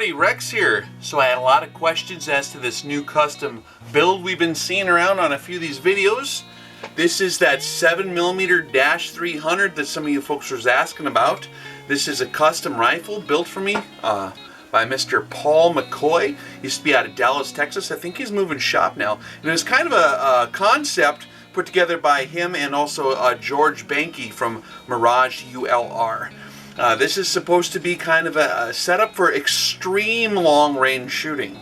Howdy, Rex here. So I had a lot of questions as to this new custom build we've been seeing around on a few of these videos. This is that 7mm-300 that some of you folks was asking about. This is a custom rifle built for me by Mr. Paul McCoy. He used to be out of Dallas, Texas. I think he's moving shop now. And it was kind of a concept put together by him and also George Banke from Mirage ULR. This is supposed to be kind of a setup for extreme long-range shooting.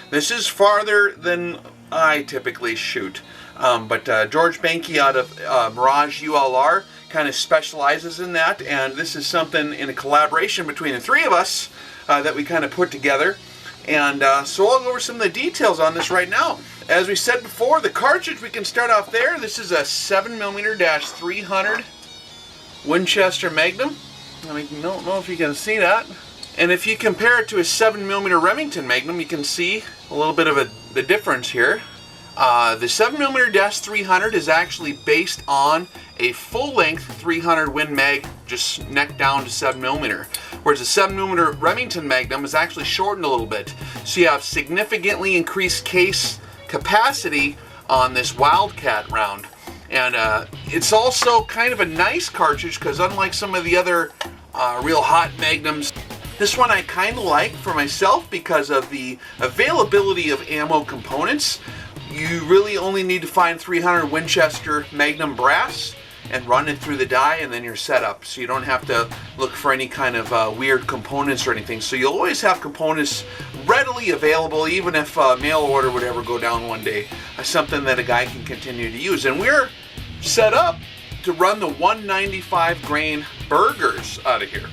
This is farther than I typically shoot. But George Banke out of Mirage ULR kind of specializes in that, and this is something in a collaboration between the three of us that we kind of put together. And so I'll go over some of the details on this right now. As we said before, the cartridge, we can start off there. This is a 7mm-300 Winchester Magnum. I don't know if you can see that. And if you compare it to a 7mm Remington Magnum, you can see a little bit of the difference here. The 7mm-300 is actually based on a full-length 300 Win Mag, just neck down to 7mm. Whereas the 7mm Remington Magnum is actually shortened a little bit. So you have significantly increased case capacity on this Wildcat round. And it's also kind of a nice cartridge because unlike some of the other real hot Magnums, this one I kind of like for myself because of the availability of ammo components. You really only need to find 300 Winchester Magnum brass and run it through the die, and then you're set up. So you don't have to look for any kind of weird components or anything. So you'll always have components readily available, even if mail order would ever go down one day. Something that a guy can continue to use. And we're set up to run the 195 grain Bergers out of here,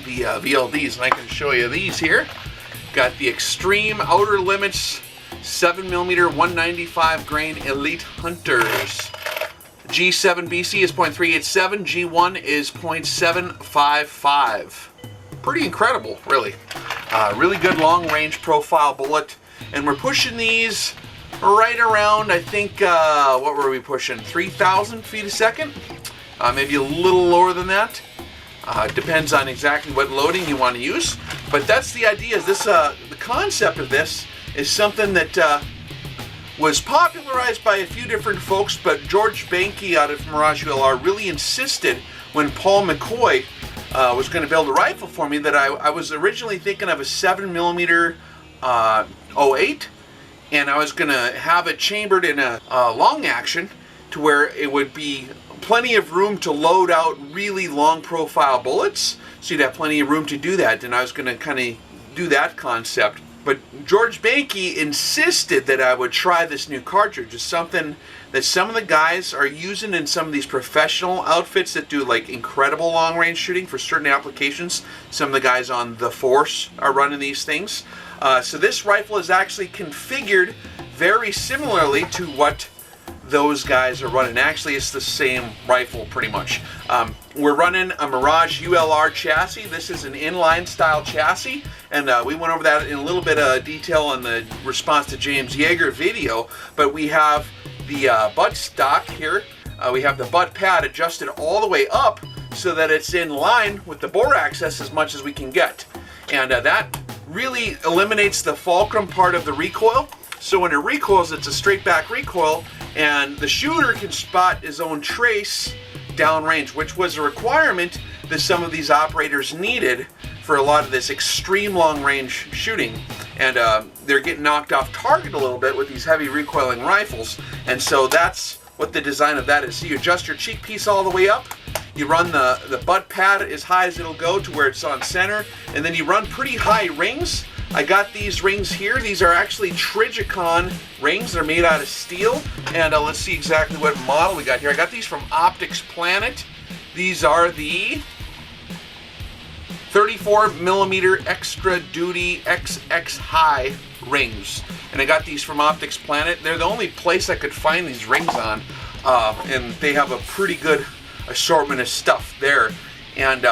the VLDs, and I can show you these here. Got the Extreme Outer Limits 7mm 195 grain Elite Hunters. G7 BC is .387, G1 is .755. Pretty incredible, really. Really good long range profile bullet, and we're pushing these right around, I think, what were we pushing? 3,000 feet a second? Maybe a little lower than that. Depends on exactly what loading you want to use. But that's the idea. Is this the concept of this is something that was popularized by a few different folks, but George Banke out of Mirage ULR really insisted when Paul McCoy was going to build a rifle for me that I was originally thinking of a 7mm 08, and I was going to have it chambered in a long action to where it would be plenty of room to load out really long profile bullets, so you'd have plenty of room to do that, and I was going to kind of do that concept. But George Banke insisted that I would try this new cartridge. It's something that some of the guys are using in some of these professional outfits that do like incredible long range shooting for certain applications. Some of the guys on the Force are running these things. So this rifle is actually configured very similarly to what those guys are running. Actually, it's the same rifle pretty much. We're running a Mirage ULR chassis. This is an inline style chassis, and we went over that in a little bit of detail in the response to James Yeager video, but we have the butt stock here. We have the butt pad adjusted all the way up so that it's in line with the bore axis as much as we can get. And that really eliminates the fulcrum part of the recoil. So when it recoils, it's a straight back recoil, and the shooter can spot his own trace downrange, which was a requirement that some of these operators needed for a lot of this extreme long range shooting. And they're getting knocked off target a little bit with these heavy recoiling rifles. And so that's what the design of that is. So you adjust your cheek piece all the way up, you run the butt pad as high as it'll go to where it's on center, and then you run pretty high rings. I got these rings here. These are actually Trijicon rings. They're made out of steel. And let's see exactly what model we got here. I got these from Optics Planet. These are the 34mm Xtra Duty XX-High rings. And I got these from Optics Planet. They're the only place I could find these rings on. And they have a pretty good assortment of stuff there. And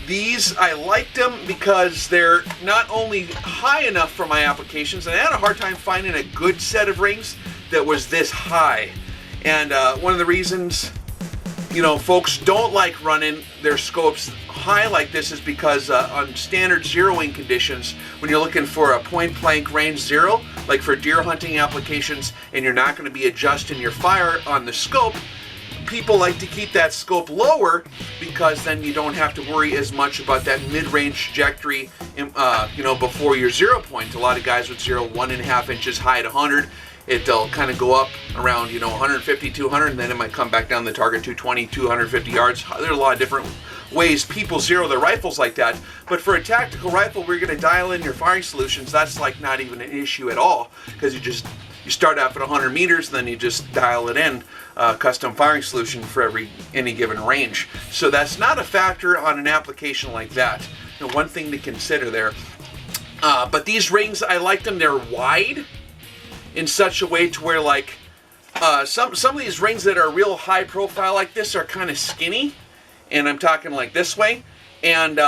these, I liked them because they're not only high enough for my applications, and I had a hard time finding a good set of rings that was this high. And one of the reasons you know, folks don't like running their scopes high like this is because on standard zeroing conditions, when you're looking for a point blank range zero, like for deer hunting applications, and you're not going to be adjusting your fire on the scope, people like to keep that scope lower because then you don't have to worry as much about that mid-range trajectory, you know, before your zero point. A lot of guys would zero 1.5 inches high at 100. It'll kind of go up around, you know, 150, 200, and then it might come back down the target 220, 250 yards. There are a lot of different ways people zero their rifles like that. But for a tactical rifle, we're going to dial in your firing solutions. That's like not even an issue at all, because you start off at 100 meters, and then you just dial it in, custom firing solution for any given range. So that's not a factor on an application like that. And one thing to consider there. But these rings, I like them. They're wide in such a way to where, like, some of these rings that are real high profile like this are kind of skinny, and I'm talking like this way. And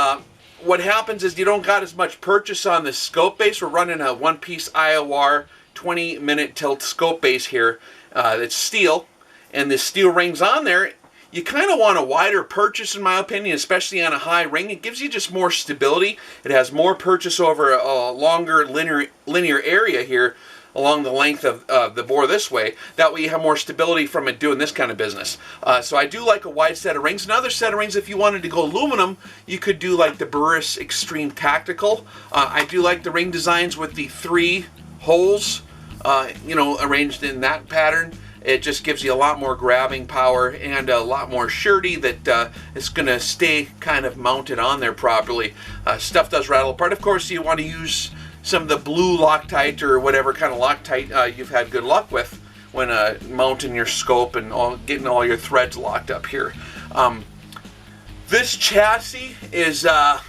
what happens is you don't got as much purchase on the scope base. We're running a one-piece IOR 20-minute tilt scope base here. It's steel, and the steel rings on there. You kind of want a wider purchase, in my opinion, especially on a high ring. It gives you just more stability. It has more purchase over a longer linear area here along the length of the bore this way. That way you have more stability from it doing this kind of business. So I do like a wide set of rings. Another set of rings, if you wanted to go aluminum, you could do like the Berger Extreme Tactical. I do like the ring designs with the 3 holes, you know, arranged in that pattern. It just gives you a lot more grabbing power and a lot more surety that it's going to stay kind of mounted on there properly. Stuff does rattle apart. Of course, you want to use some of the blue Loctite or whatever kind of Loctite you've had good luck with when mounting your scope and getting all your threads locked up here. This chassis is a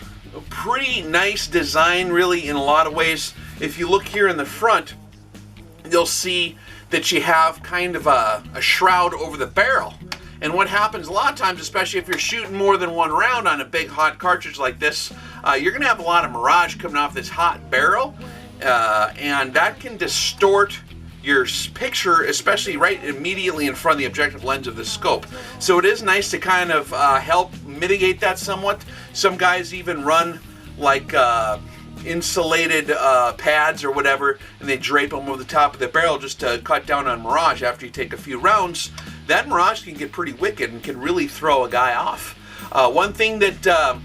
pretty nice design, really, in a lot of ways. If you look here in the front, you'll see that you have kind of a shroud over the barrel. And what happens a lot of times, especially if you're shooting more than one round on a big hot cartridge like this, you're going to have a lot of mirage coming off this hot barrel, and that can distort your picture, especially right immediately in front of the objective lens of the scope. So it is nice to kind of help mitigate that somewhat. Some guys even run like insulated pads or whatever, and they drape them over the top of the barrel just to cut down on mirage after you take a few rounds. That mirage can get pretty wicked and can really throw a guy off. One thing that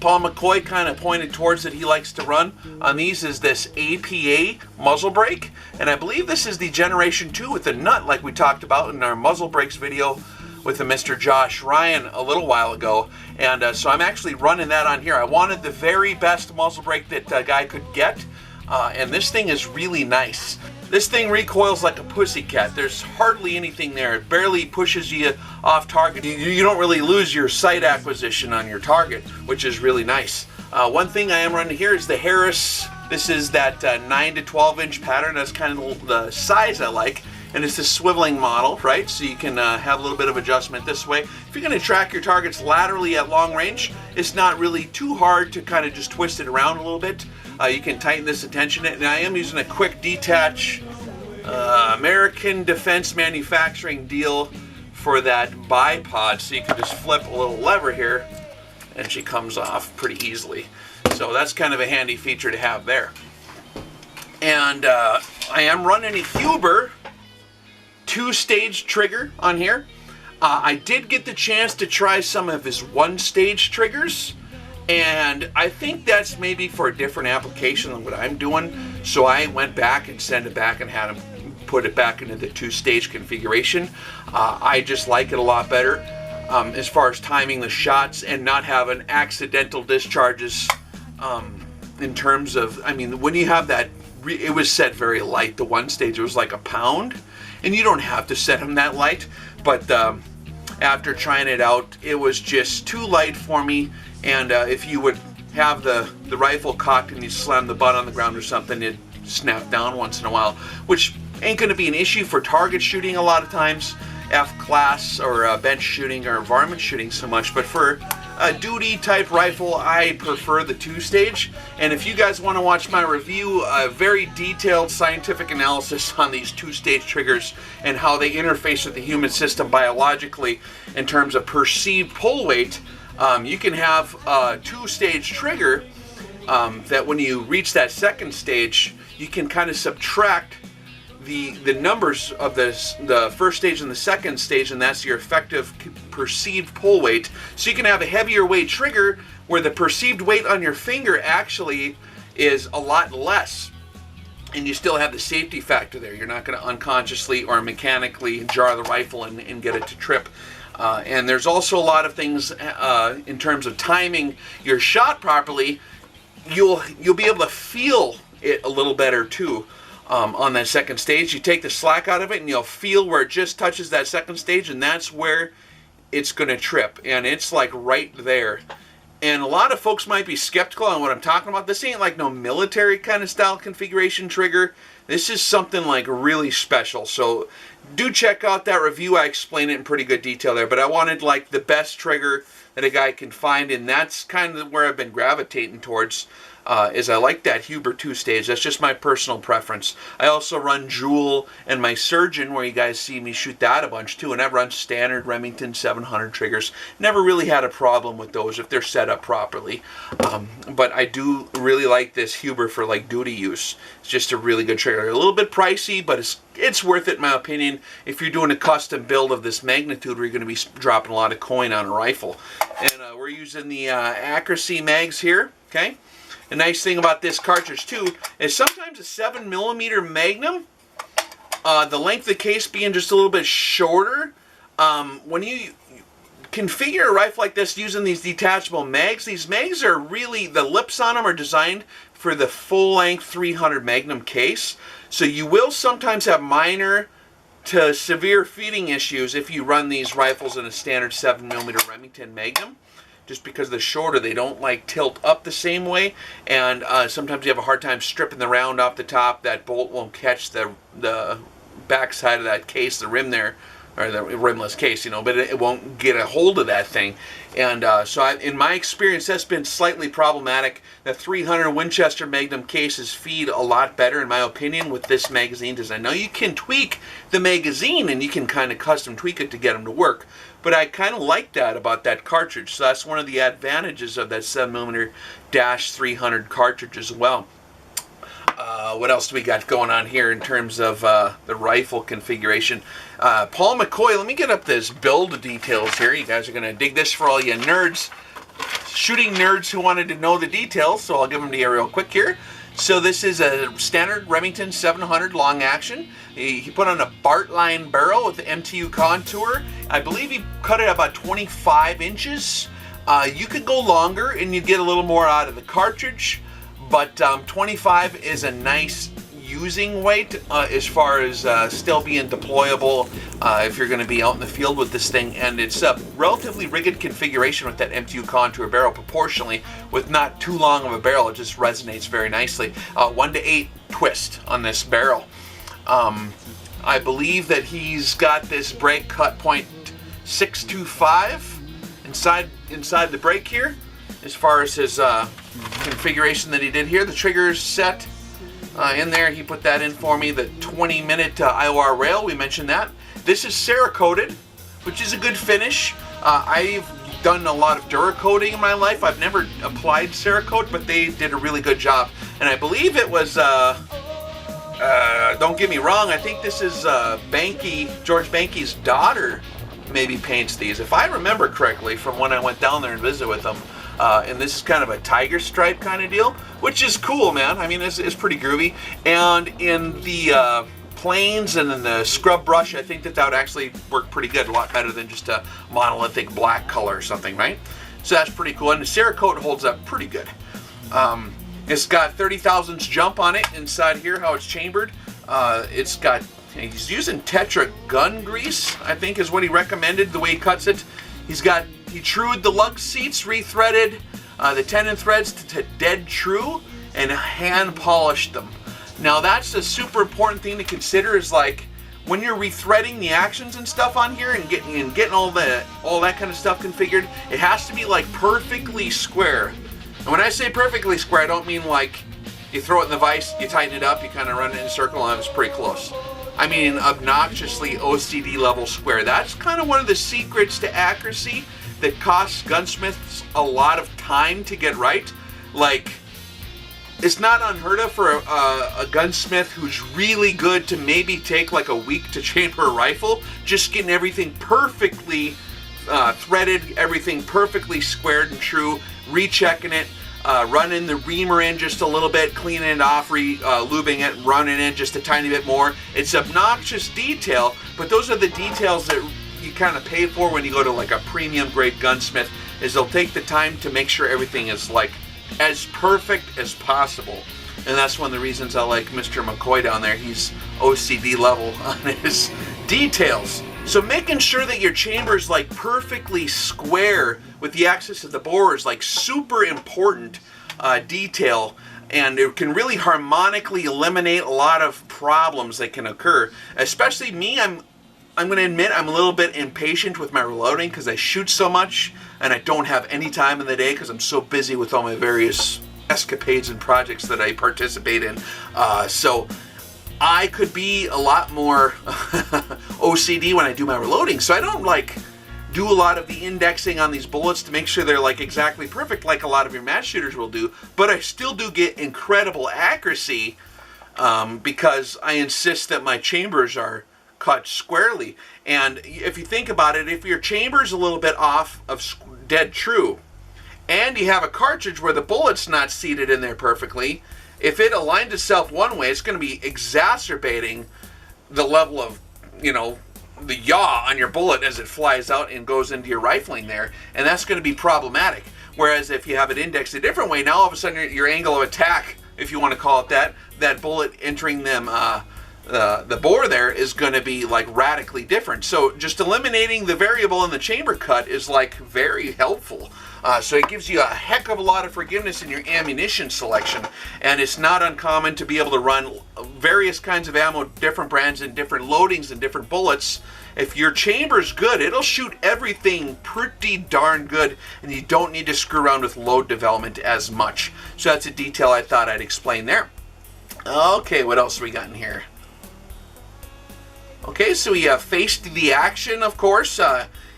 Paul McCoy kind of pointed towards that he likes to run on these is this APA muzzle brake, and I believe this is the Generation 2 with the nut like we talked about in our muzzle brakes video with the Mr. Josh Ryan a little while ago. And so I'm actually running that on here. I wanted the very best muzzle brake that a guy could get, and this thing is really nice. This thing recoils like a pussycat. There's hardly anything there. It barely pushes you off target. You don't really lose your sight acquisition on your target, which is really nice. One thing I am running here is the Harris. This is that 9 to 12 inch pattern. That's kind of the size I like. And it's a swiveling model, right? So you can have a little bit of adjustment this way. If you're going to track your targets laterally at long range, it's not really too hard to kind of just twist it around a little bit. You can tighten this attention. And I am using a quick detach American Defense Manufacturing deal for that bipod. So you can just flip a little lever here and she comes off pretty easily. So that's kind of a handy feature to have there. And I am running a Huber 2-stage trigger on here. I did get the chance to try some of his 1-stage triggers, and I think that's maybe for a different application than what I'm doing, so I went back and sent it back and had him put it back into the 2-stage configuration. I just like it a lot better as far as timing the shots and not having accidental discharges in terms of, I mean, when you have that, it was set very light, the 1-stage, it was like a pound. And you don't have to set them that light, but after trying it out, it was just too light for me. And if you would have the rifle cocked and you slam the butt on the ground or something, it'd snap down once in a while, which ain't going to be an issue for target shooting a lot of times, F-class or bench shooting or varmint shooting so much. But for duty type rifle, I prefer the 2-stage. And if you guys want to watch my review, a very detailed scientific analysis on these 2-stage triggers and how they interface with the human system biologically in terms of perceived pull weight, you can have a 2-stage trigger that when you reach that 2nd stage, you can kind of subtract the numbers of the 1st stage and the 2nd stage, and that's your effective perceived pull weight. So you can have a heavier weight trigger where the perceived weight on your finger actually is a lot less, and you still have the safety factor there. You're not going to unconsciously or mechanically jar the rifle and get it to trip. And there's also a lot of things in terms of timing your shot properly. You'll be able to feel it a little better too. On that 2nd stage, you take the slack out of it and you'll feel where it just touches that 2nd stage, and that's where it's going to trip, and it's like right there. And a lot of folks might be skeptical on what I'm talking about. This ain't like no military kind of style configuration trigger. This is something like really special. So do check out that review. I explain it in pretty good detail there, but I wanted like the best trigger that a guy can find, and that's kind of where I've been gravitating towards. Is I like that Huber 2-stage. That's just my personal preference. I also run Jewel and my Surgeon, where you guys see me shoot that a bunch too, and I've run standard Remington 700 triggers. Never really had a problem with those if they're set up properly. But I do really like this Huber for like duty use. It's just a really good trigger. A little bit pricey, but it's worth it in my opinion if you're doing a custom build of this magnitude where you're going to be dropping a lot of coin on a rifle. And we're using the accuracy mags here, okay? The nice thing about this cartridge too is sometimes a 7mm Magnum, the length of the case being just a little bit shorter, when you configure a rifle like this using these detachable mags, these mags are really, the lips on them are designed for the full-length 300 Magnum case. So you will sometimes have minor to severe feeding issues if you run these rifles in a standard 7mm Remington Magnum. Just because they're shorter, they don't like tilt up the same way, and sometimes you have a hard time stripping the round off the top. That bolt won't catch the back side of that case, the rim there, or the rimless case, you know, but it won't get a hold of that thing. And so in my experience, that's been slightly problematic. The 300 Winchester Magnum cases feed a lot better, in my opinion, with this magazine design. Now, you can tweak the magazine, and you can kind of custom tweak it to get them to work. But I kind of like that about that cartridge. So that's one of the advantages of that 7mm-300 cartridge as well. What else do we got going on here in terms of the rifle configuration? Paul McCoy, let me get up this build details here. You guys are going to dig this for all you nerds, shooting nerds who wanted to know the details, so I'll give them to you real quick here. So this is a standard Remington 700 long action. He put on a Bartline barrel with the MTU contour. I believe he cut it about 25 inches. You could go longer and you'd get a little more out of the cartridge, but 25 is a nice using weight as far as still being deployable if you're going to be out in the field with this thing. And it's a relatively rigid configuration with that MTU contour barrel proportionally, with not too long of a barrel. It just resonates very nicely. 1:8 twist on this barrel. I believe that he's got this brake cut point 625 inside the brake here. As far as his configuration that he did here, the trigger's set in there. He put that in for me. The 20-minute IOR rail, we mentioned that. This is Cerakoted, which is a good finish. I've done a lot of Duracoating in my life. I've never applied Cerakote, but they did a really good job. And I believe it was, don't get me wrong, I think this is George Banke's daughter maybe paints these, if I remember correctly from when I went down there and visited with them. And this is kind of a tiger stripe kind of deal, which is cool, man. I mean, it's pretty groovy. And in the planes and in the scrub brush, I think that would actually work pretty good, a lot better than just a monolithic black color or something, right? So that's pretty cool. And the Cerakote holds up pretty good. It's got 30 thousandths jump on it inside here, how it's chambered. It's got, he's using Tetra gun grease, I think is what he recommended, the way he cuts it. He trued the lug seats, rethreaded the tenon threads to dead true, and hand polished them. Now that's a super important thing to consider, is like when you're rethreading the actions and stuff on here and getting all that kind of stuff configured, it has to be like perfectly square. And when I say perfectly square, I don't mean like you throw it in the vise, you tighten it up, you kind of run it in a circle, and it's pretty close. I mean obnoxiously OCD level square. That's kind of one of the secrets to accuracy that costs gunsmiths a lot of time to get right. Like, it's not unheard of for a gunsmith who's really good to maybe take like a week to chamber a rifle, just getting everything perfectly threaded, everything perfectly squared and true, rechecking it, running the reamer in just a little bit, cleaning it off, lubing it, running it just a tiny bit more. It's obnoxious detail, but those are the details that you kind of pay for when you go to like a premium grade gunsmith, is they'll take the time to make sure everything is like as perfect as possible. And that's one of the reasons I like Mr. McCoy down there. He's OCD level on his details. So making sure that your chamber is like perfectly square with the axis of the bore is like super important detail, and it can really harmonically eliminate a lot of problems that can occur. Especially me, I'm going to admit I'm a little bit impatient with my reloading because I shoot so much and I don't have any time in the day because I'm so busy with all my various escapades and projects that I participate in. So I could be a lot more OCD when I do my reloading. So I don't like do a lot of the indexing on these bullets to make sure they're like exactly perfect like a lot of your match shooters will do. But I still do get incredible accuracy because I insist that my chambers are cut squarely. And if you think about it, if your chamber's a little bit off of dead true, and you have a cartridge where the bullet's not seated in there perfectly, if it aligns itself one way, it's going to be exacerbating the level of, you know, the yaw on your bullet as it flies out and goes into your rifling there, and that's going to be problematic. Whereas if you have it indexed a different way, now all of a sudden your angle of attack, if you want to call it that bullet entering them the bore there is going to be like radically different. So just eliminating the variable in the chamber cut is like very helpful. So it gives you a heck of a lot of forgiveness in your ammunition selection, and it's not uncommon to be able to run various kinds of ammo, different brands and different loadings and different bullets. If your chamber's good, it'll shoot everything pretty darn good, and you don't need to screw around with load development as much. So that's a detail I thought I'd explain there. Okay, what else we got in here? Okay, so he faced the action, of course.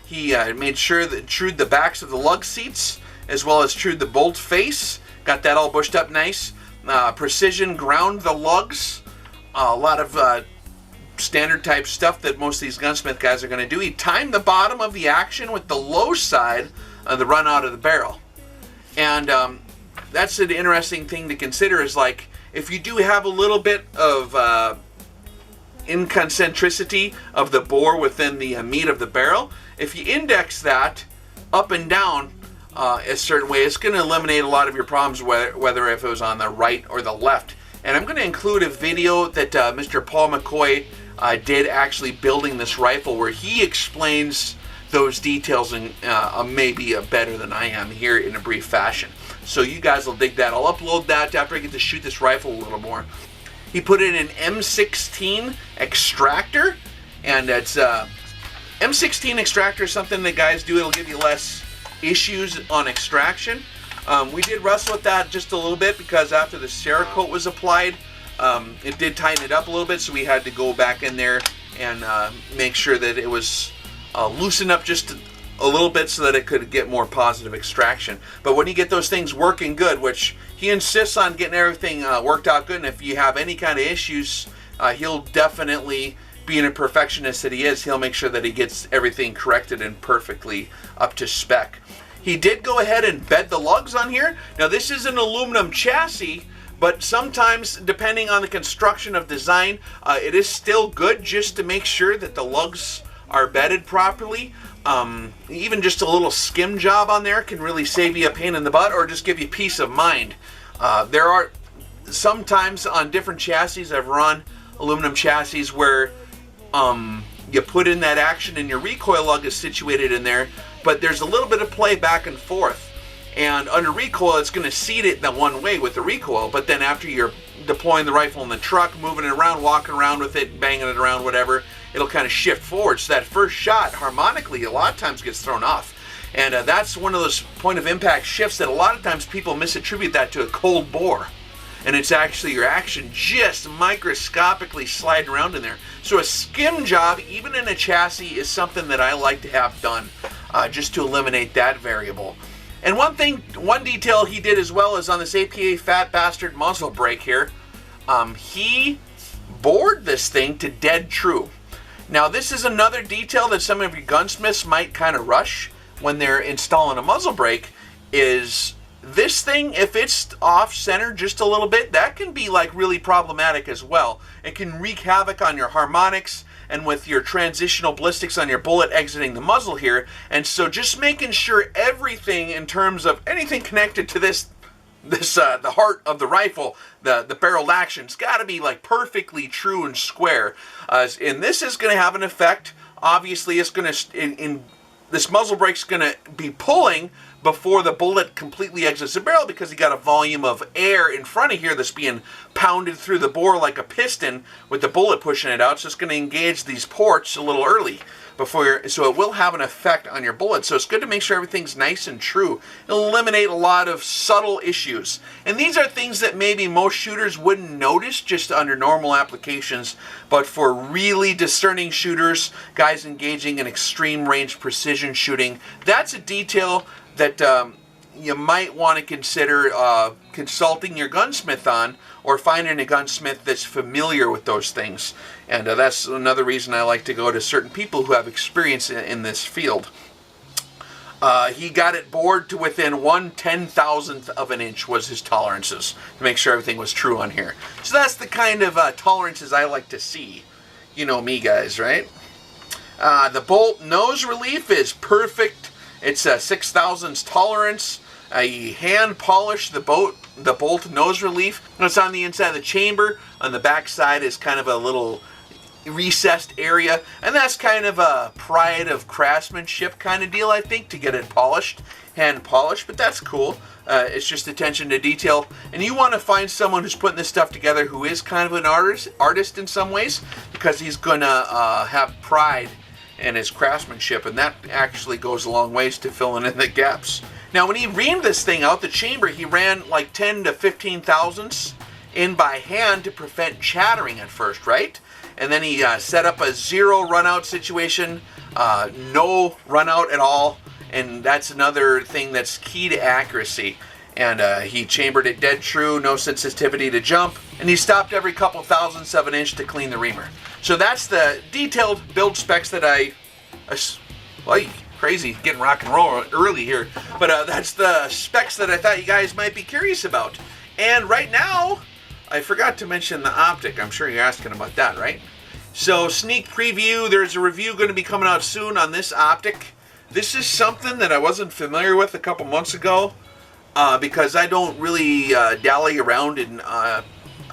He made sure that trued the backs of the lug seats, as well as trued the bolt face. Got that all bushed up nice. Precision ground the lugs. A lot of standard type stuff that most of these gunsmith guys are going to do. He timed the bottom of the action with the low side of the run out of the barrel. And that's an interesting thing to consider, is like, if you do have a little bit of inconcentricity of the bore within the meat of the barrel, if you index that up and down a certain way, it's going to eliminate a lot of your problems, whether if it was on the right or the left. And I'm going to include a video that Mr. Paul McCoy did actually building this rifle, where he explains those details and maybe better than I am here in a brief fashion. So you guys will dig that. I'll upload that after I get to shoot this rifle a little more. He put in an M16 extractor, and it's M16 extractor is something that guys do. It'll give you less issues on extraction. We did wrestle with that just a little bit because after the Cerakote was applied, it did tighten it up a little bit, so we had to go back in there and make sure that it was loosened up just a little bit so that it could get more positive extraction. But when you get those things working good, which he insists on getting everything worked out good, and if you have any kind of issues, he'll definitely, being a perfectionist that he is, he'll make sure that he gets everything corrected and perfectly up to spec. He did go ahead and bed the lugs on here. Now this is an aluminum chassis, but sometimes, depending on the construction of design, it is still good just to make sure that the lugs are bedded properly. Even just a little skim job on there can really save you a pain in the butt, or just give you peace of mind. There are sometimes on different chassis, I've run aluminum chassis where you put in that action and your recoil lug is situated in there, but there's a little bit of play back and forth. And under recoil, it's going to seat it that one way with the recoil, but then after your deploying the rifle in the truck, moving it around, walking around with it, banging it around, whatever, it'll kind of shift forward. So that first shot, harmonically, a lot of times gets thrown off. And that's one of those point of impact shifts that a lot of times people misattribute that to a cold bore. And it's actually your action just microscopically sliding around in there. So a skim job, even in a chassis, is something that I like to have done, just to eliminate that variable. And one detail he did as well is on this APA Fatbastard Muzzle Brake here. He bored this thing to dead true. Now this is another detail that some of your gunsmiths might kind of rush when they're installing a muzzle brake, is this thing, if it's off center just a little bit, that can be like really problematic as well. It can wreak havoc on your harmonics and with your transitional ballistics on your bullet exiting the muzzle here. And so just making sure everything in terms of anything connected to the heart of the rifle, the barreled action's got to be like perfectly true and square. And this is going to have an effect. Obviously, it's going to, this muzzle brake's going to be pulling before the bullet completely exits the barrel, because you got a volume of air in front of here that's being pounded through the bore like a piston with the bullet pushing it out. So it's going to engage these ports a little early so it will have an effect on your bullet. So it's good to make sure everything's nice and true. It'll eliminate a lot of subtle issues. And these are things that maybe most shooters wouldn't notice just under normal applications, but for really discerning shooters, guys engaging in extreme range precision shooting, that's a detail that you might want to consider consulting your gunsmith on, or finding a gunsmith that's familiar with those things. And that's another reason I like to go to certain people who have experience in this field. He got it bored to within 1/10,000th of an inch was his tolerances, to make sure everything was true on here. So that's the kind of tolerances I like to see. You know me, guys, right? The bolt nose relief is perfect. It's a 6/1000 tolerance. I hand polish the bolt nose relief. It's on the inside of the chamber. On the back side is kind of a little recessed area, and that's kind of a pride of craftsmanship kind of deal, I think, to get it polished, hand polished. But that's cool. It's just attention to detail, and you want to find someone who's putting this stuff together who is kind of an artist in some ways, because he's gonna have pride in his craftsmanship, and that actually goes a long ways to filling in the gaps. Now, when he reamed this thing out, the chamber, he ran like 10 to 15 thousandths in by hand to prevent chattering at first, right? And then he set up a 0 run out situation, no run out at all, and that's another thing that's key to accuracy. And he chambered it dead true, no sensitivity to jump, and he stopped every couple thousandths of an inch to clean the reamer. So that's the detailed build specs that well, crazy, getting rock and roll early here, but that's the specs that I thought you guys might be curious about. And right now, I forgot to mention the optic. I'm sure you're asking about that, right? So sneak preview, there's a review going to be coming out soon on this optic. This is something that I wasn't familiar with a couple months ago, because I don't really dally around in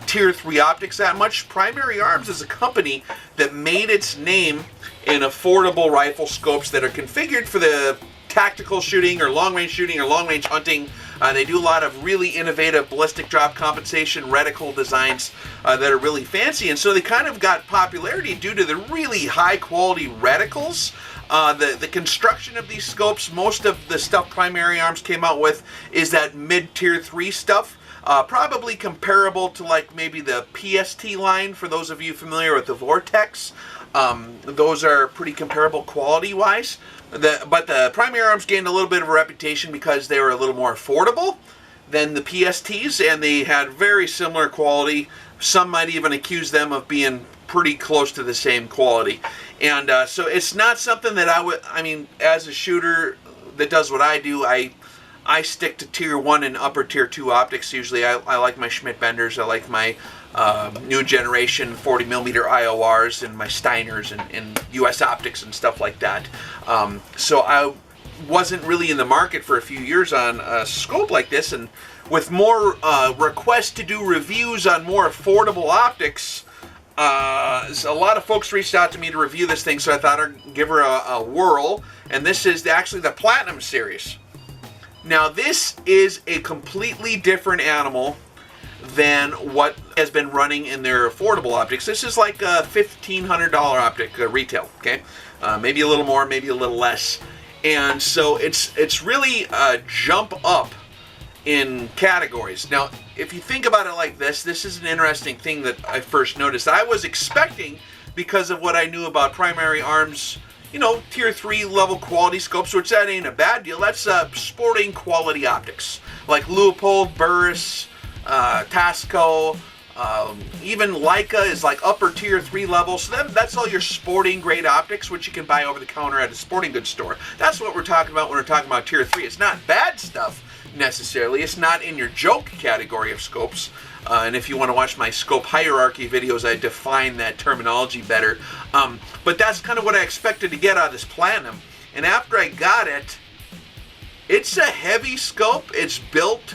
Tier 3 optics that much. Primary Arms is a company that made its name in affordable rifle scopes that are configured for the tactical shooting or long-range shooting or long-range hunting. They do a lot of really innovative ballistic drop compensation reticle designs that are really fancy, and so they kind of got popularity due to the really high-quality reticles. The construction of these scopes, most of the stuff Primary Arms came out with is that mid-tier 3 stuff. Probably comparable to like maybe the PST line, for those of you familiar with the Vortex. Those are pretty comparable quality-wise. But the Primary Arms gained a little bit of a reputation because they were a little more affordable than the PSTs, and they had very similar quality. Some might even accuse them of being pretty close to the same quality. And so it's not something that I mean, as a shooter that does what I do, I stick to Tier 1 and upper Tier 2 optics usually. I like my Schmidt-Benders, I like my new generation 40mm IORs and my Steiners and US optics and stuff like that. So I wasn't really in the market for a few years on a scope like this, and with more requests to do reviews on more affordable optics, a lot of folks reached out to me to review this thing, so I thought I'd give her a whirl. And this is actually the Platinum series. Now this is a completely different animal than what has been running in their affordable optics. This is like a $1,500 optic retail, okay? Maybe a little more, maybe a little less. And so it's really a jump up in categories. Now, if you think about it like this is an interesting thing that I first noticed. I was expecting, because of what I knew about Primary Arms, you know, tier 3 level quality scopes, which that ain't a bad deal. That's sporting quality optics. Like Leupold, Burris, Tasco, even Leica is like upper tier 3 level. So that's all your sporting grade optics, which you can buy over the counter at a sporting goods store. That's what we're talking about when we're talking about tier 3. It's not bad stuff necessarily. It's not in your joke category of scopes. And if you want to watch my scope hierarchy videos, I define that terminology better. But that's kind of what I expected to get out of this Platinum. And after I got it, it's a heavy scope. It's built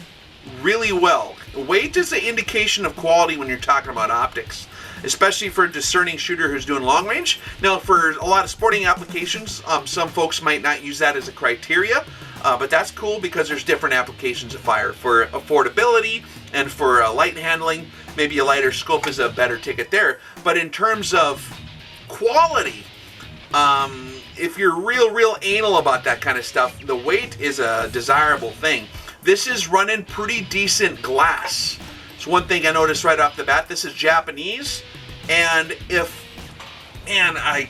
really well. Weight is an indication of quality when you're talking about optics, especially for a discerning shooter who's doing long range. Now, for a lot of sporting applications, some folks might not use that as a criteria, but that's cool because there's different applications of fire. For affordability and for light handling, maybe a lighter scope is a better ticket there. But in terms of quality, if you're real anal about that kind of stuff, the weight is a desirable thing. This is running pretty decent glass. It's one thing I noticed right off the bat. This is Japanese, and I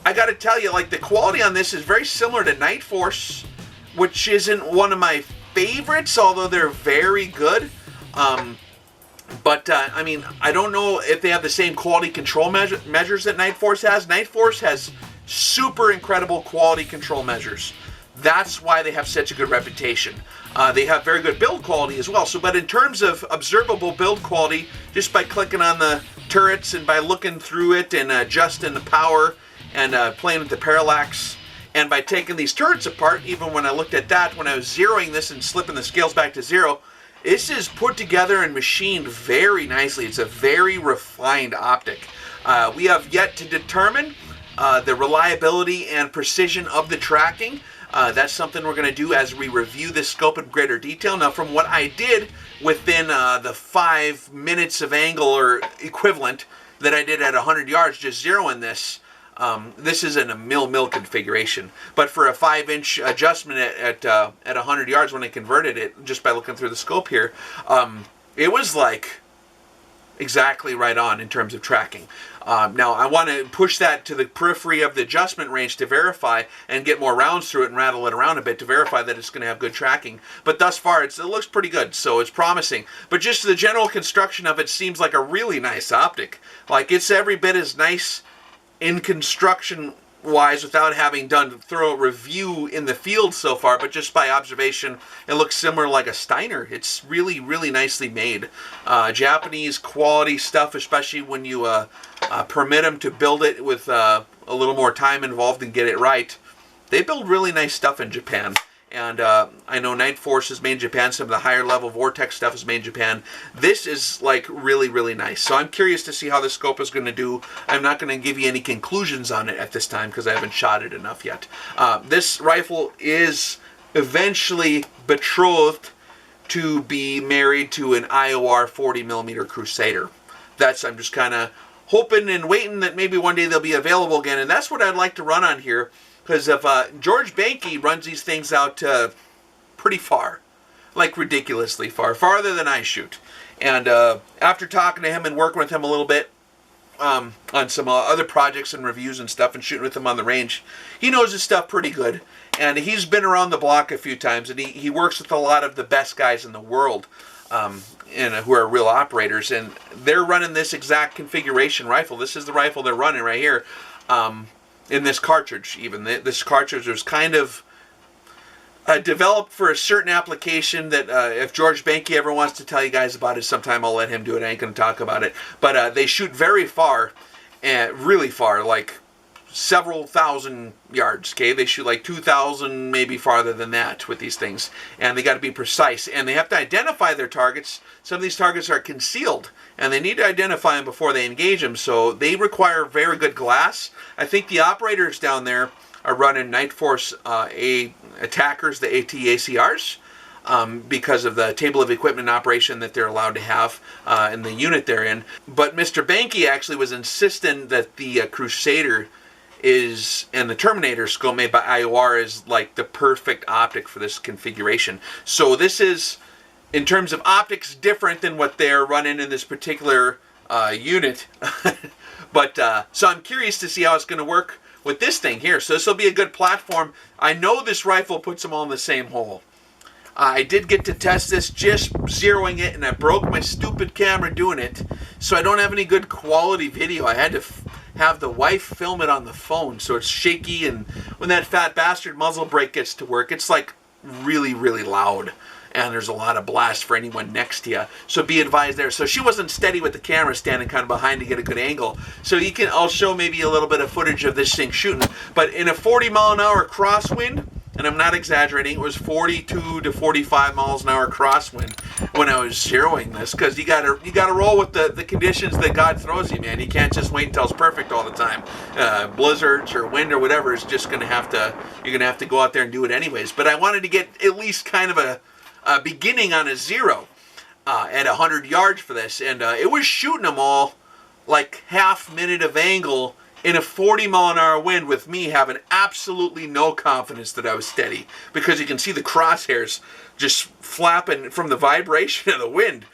got to tell you, like, the quality on this is very similar to Night Force, which isn't one of my favorites, although they're very good. I mean, I don't know if they have the same quality control measures that Night Force has. Night Force has super incredible quality control measures. That's why they have such a good reputation. They have very good build quality as well. But in terms of observable build quality, just by clicking on the turrets and by looking through it and adjusting the power and playing with the parallax, and by taking these turrets apart, even when I looked at that, when I was zeroing this and slipping the scales back to 0, this is put together and machined very nicely. It's a very refined optic. We have yet to determine the reliability and precision of the tracking. That's something we're going to do as we review this scope in greater detail. Now, from what I did within the 5 minutes of angle or equivalent that I did at 100 yards, just zeroing this, this is in a mil configuration. But for a 5-inch adjustment at 100 yards when I converted it, just by looking through the scope here, it was like exactly right on in terms of tracking. Now, I want to push that to the periphery of the adjustment range to verify and get more rounds through it and rattle it around a bit to verify that it's going to have good tracking. But thus far, it looks pretty good, so it's promising. But just the general construction of it seems like a really nice optic. Like, it's every bit as nice in construction-wise without having done a thorough review in the field so far, but just by observation, it looks similar like a Steiner. It's really nicely made. Japanese quality stuff, especially when you permit them to build it with a little more time involved and get it right. They build really nice stuff in Japan. And I know Night Force is made in Japan. Some of the higher level Vortex stuff is made in Japan. This is like really nice. So I'm curious to see how the scope is going to do. I'm not going to give you any conclusions on it at this time because I haven't shot it enough yet. This rifle is eventually betrothed to be married to an IOR 40mm Crusader. I'm just kind of hoping and waiting that maybe one day they'll be available again. And that's what I'd like to run on here. Because if George Banke runs these things out pretty far, like ridiculously far, farther than I shoot. And after talking to him and working with him a little bit on some other projects and reviews and stuff and shooting with him on the range, he knows his stuff pretty good. And he's been around the block a few times, and he works with a lot of the best guys in the world who are real operators. And they're running this exact configuration rifle. This is the rifle they're running right here. In this cartridge, even. This cartridge was kind of developed for a certain application that if George Banke ever wants to tell you guys about it sometime, I'll let him do it. I ain't going to talk about it. But they shoot very far, really far, like several thousand yards, okay? They shoot like 2,000, maybe farther than that with these things. And they got to be precise. And they have to identify their targets. Some of these targets are concealed, and they need to identify them before they engage them. So they require very good glass. I think the operators down there are running Night Force attackers, the AT-ACRs. because of the table of equipment operation that they're allowed to have in the unit they're in. But Mr. Banke actually was insistent that the Crusader and the Terminator scope made by IOR is like the perfect optic for this configuration. So this is, in terms of optics, different than what they're running in this particular unit. But so I'm curious to see how it's going to work with this thing here. So this will be a good platform. I know this rifle puts them all in the same hole. I did get to test this, just zeroing it, and I broke my stupid camera doing it, so I don't have any good quality video. I had to have the wife film it on the phone, so it's shaky, and when that Fatbastard muzzle brake gets to work, it's like really, really loud, and there's a lot of blast for anyone next to you, so be advised there. So she wasn't steady with the camera, standing kind of behind to get a good angle. So I'll show maybe a little bit of footage of this thing shooting, but in a 40-mile-an-hour crosswind, and I'm not exaggerating, it was 42 to 45 miles an hour crosswind when I was zeroing this, because you gotta roll with the conditions that God throws you, man. You can't just wait until it's perfect all the time. Blizzards or wind or whatever is just you're gonna have to go out there and do it anyways. But I wanted to get at least kind of a beginning on a zero at 100 yards for this, and it was shooting them all like half minute of angle in a 40-mile-an-hour wind, with me having absolutely no confidence that I was steady, because you can see the crosshairs just flapping from the vibration of the wind,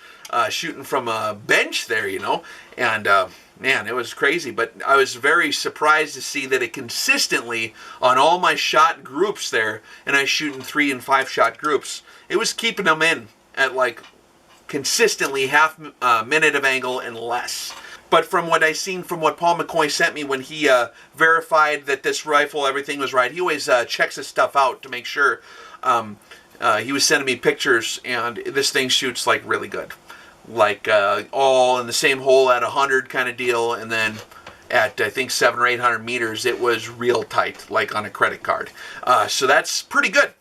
shooting from a bench there, you know. And man, it was crazy. But I was very surprised to see that it consistently, on all my shot groups there, and I shoot in 3- and 5-shot groups, it was keeping them in at like consistently half minute of angle and less. But from what I seen, from what Paul McCoy sent me when he verified that this rifle, everything was right, he always checks his stuff out to make sure. He was sending me pictures, and this thing shoots like really good. Like all in the same hole at 100 kind of deal, and then at I think 700 or 800 meters, it was real tight, like on a credit card. So that's pretty good.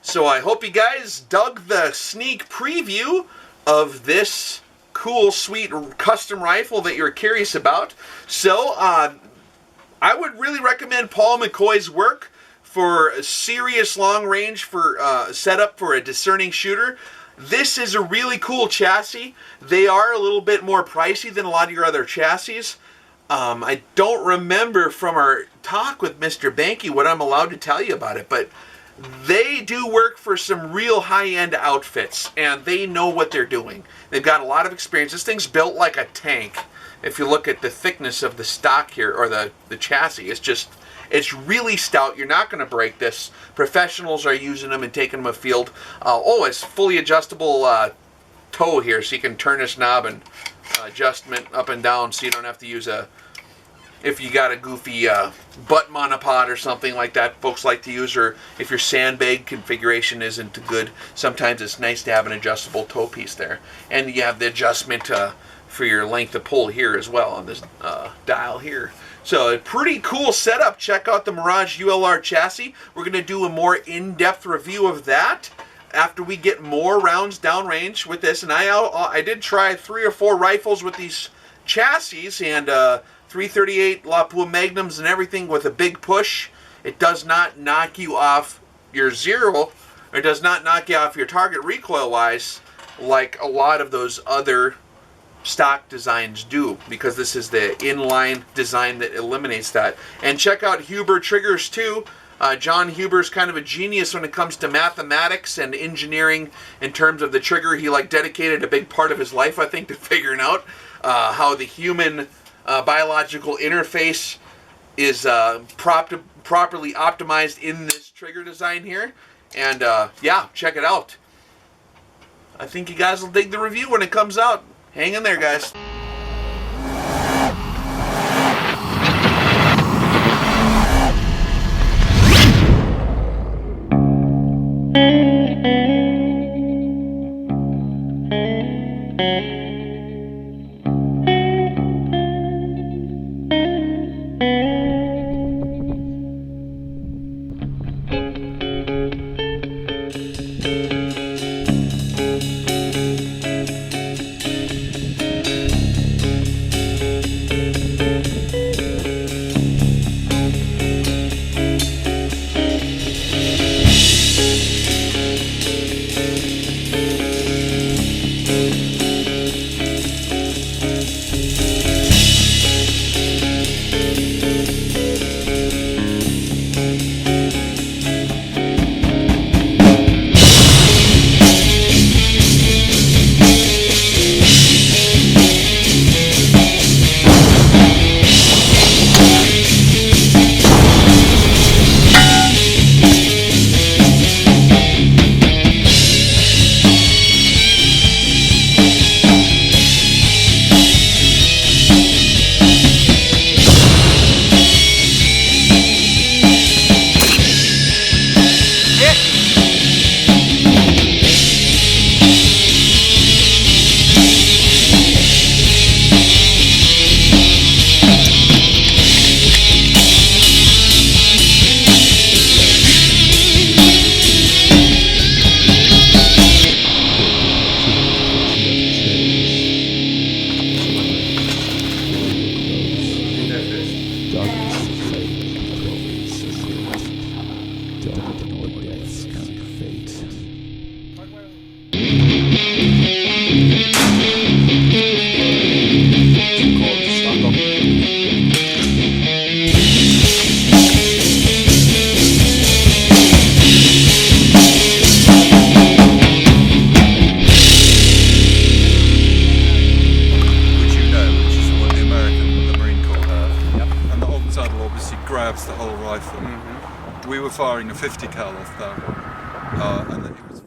So I hope you guys dug the sneak preview of this cool, sweet custom rifle that you're curious about. So I would really recommend Paul McCoy's work for a serious long range for setup for a discerning shooter. This is a really cool chassis. They are a little bit more pricey than a lot of your other chassis. I don't remember from our talk with Mr. Banke what I'm allowed to tell you about it, but they do work for some real high-end outfits, and they know what they're doing. They've got a lot of experience. This thing's built like a tank. If you look at the thickness of the stock here, or the chassis, it's really stout. You're not going to break this. Professionals are using them and taking them afield. It's fully adjustable toe here, so you can turn this knob and adjustment up and down, so you don't have to use if you got a goofy butt monopod or something like that folks like to use, or if your sandbag configuration isn't good, sometimes it's nice to have an adjustable toe piece there. And you have the adjustment for your length of pull here as well on this dial here. So a pretty cool setup. Check out the Mirage ULR chassis. We're going to do a more in-depth review of that after we get more rounds downrange with this. And I did try 3 or 4 rifles with these chassis, and 338 Lapua Magnums and everything with a big push. It does not knock you off your zero, or it does not knock you off your target recoil-wise like a lot of those other stock designs do, because this is the inline design that eliminates that. And check out Huber triggers too. John Huber's kind of a genius when it comes to mathematics and engineering in terms of the trigger. He dedicated a big part of his life, I think, to figuring out how the human biological interface is properly optimized in this trigger design here. And yeah, check it out. I think you guys will dig the review when it comes out. Hang in there, guys. Grabs the whole rifle. We were firing a 50 cal off that, and it was